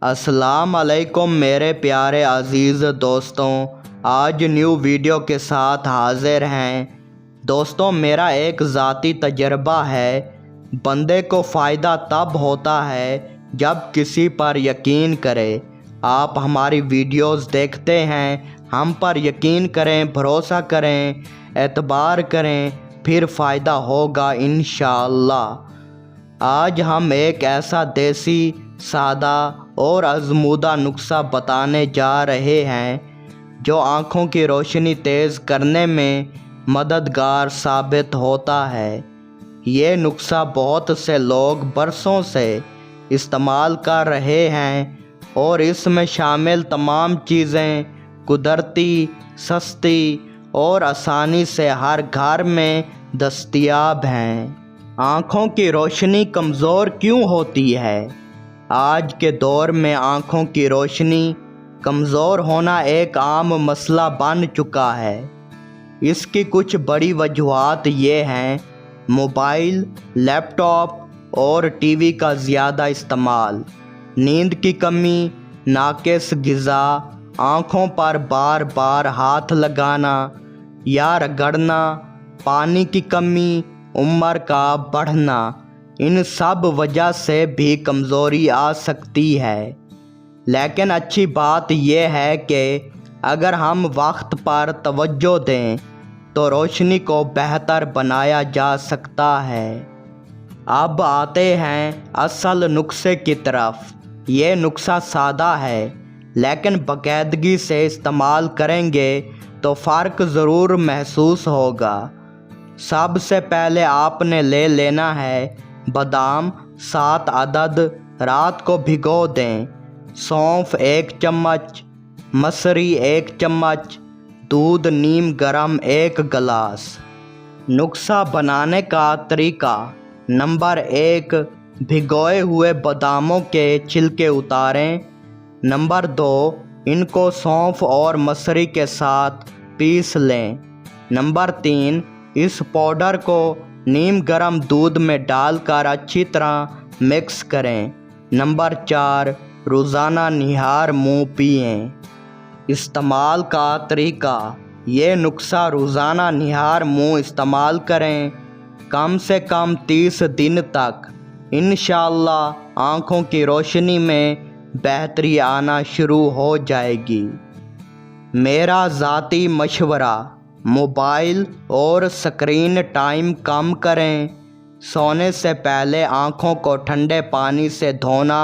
अस्सलाम अलैकुम मेरे प्यारे अज़ीज़ दोस्तों, आज न्यू वीडियो के साथ हाज़िर हैं। दोस्तों, मेरा एक ज़ाती तजर्बा है। बंदे को फ़ायदा तब होता है जब किसी पर यकीन करे। आप हमारी वीडियोस देखते हैं, हम पर यकीन करें, भरोसा करें, एतबार करें, फिर फ़ायदा होगा इंशाअल्लाह। आज हम एक ऐसा देसी, सादा और आज़मूदा नुस्खा बताने जा रहे हैं जो आँखों की रोशनी तेज़ करने में मददगार साबित होता है। ये नुस्खा बहुत से लोग बरसों से इस्तेमाल कर रहे हैं और इसमें शामिल तमाम चीज़ें कुदरती, सस्ती और आसानी से हर घर में दस्तयाब हैं। आँखों की रोशनी कमज़ोर क्यों होती है? आज के दौर में आँखों की रोशनी कमज़ोर होना एक आम मसला बन चुका है। इसकी कुछ बड़ी वजूहात ये हैं: मोबाइल, लैपटॉप और टीवी का ज़्यादा इस्तेमाल, नींद की कमी, नाक़िस ग़िज़ा, आँखों पर बार बार हाथ लगाना या रगड़ना, पानी की कमी, उम्र का बढ़ना, इन सब वजह से भी कमज़ोरी आ सकती है। लेकिन अच्छी बात यह है कि अगर हम वक्त पर तवज्जो दें तो रोशनी को बेहतर बनाया जा सकता है। अब आते हैं असल नुस्खे की तरफ। ये नुस्खा सादा है, लेकिन बाकायदगी से इस्तेमाल करेंगे तो फ़र्क ज़रूर महसूस होगा। सबसे पहले आपने ले लेना है बादाम 7 अदद, रात को भिगो दें। सौंफ 1 चम्मच, मसरी 1 चम्मच, दूध नीम गरम 1 गिलास। नुस्खा बनाने का तरीका: नंबर 1, भिगोए हुए बादामों के छिलके उतारें। नंबर 2, इनको सौंफ और मसरी के साथ पीस लें। नंबर 3, इस पाउडर को नीम गरम दूध में डालकर अच्छी तरह मिक्स करें। नंबर 4, रोज़ाना निहार मुँह पिएं। इस्तेमाल का तरीका: ये नुस्खा रोज़ाना निहार मुँह इस्तेमाल करें, कम से कम 30 दिन तक। इंशाअल्लाह आँखों की रोशनी में बेहतरी आना शुरू हो जाएगी। मेरा ज़ाती मशवरा: मोबाइल और स्क्रीन टाइम कम करें। सोने से पहले आँखों को ठंडे पानी से धोना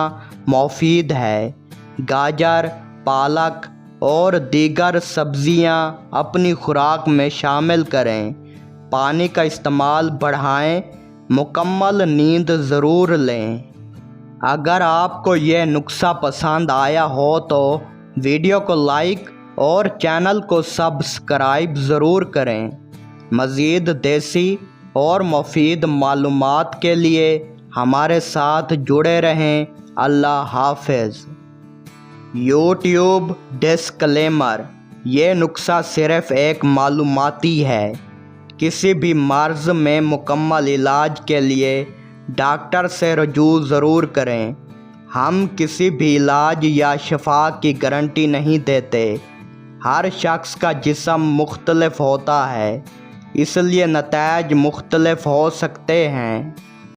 मुफीद है। गाजर, पालक और दीगर सब्जियां अपनी खुराक में शामिल करें। पानी का इस्तेमाल बढ़ाएं। मुकम्मल नींद ज़रूर लें। अगर आपको यह नुस्खा पसंद आया हो तो वीडियो को लाइक और चैनल को सब्सक्राइब ज़रूर करें। मज़ीद देसी और मुफीद मालूमात के लिए हमारे साथ जुड़े रहें। अल्लाह हाफ़िज़। यूट्यूब डिस्क्लेमर: ये नुस्खा सिर्फ़ एक मालूमाती है। किसी भी मर्ज़ में मुकम्मल इलाज के लिए डॉक्टर से रजू ज़रूर करें। हम किसी भी इलाज या शफा की गारंटी नहीं देते। हर शख्स का जिस्म मुख्तलिफ होता है, इसलिए नताइज मुख्तलिफ हो सकते हैं।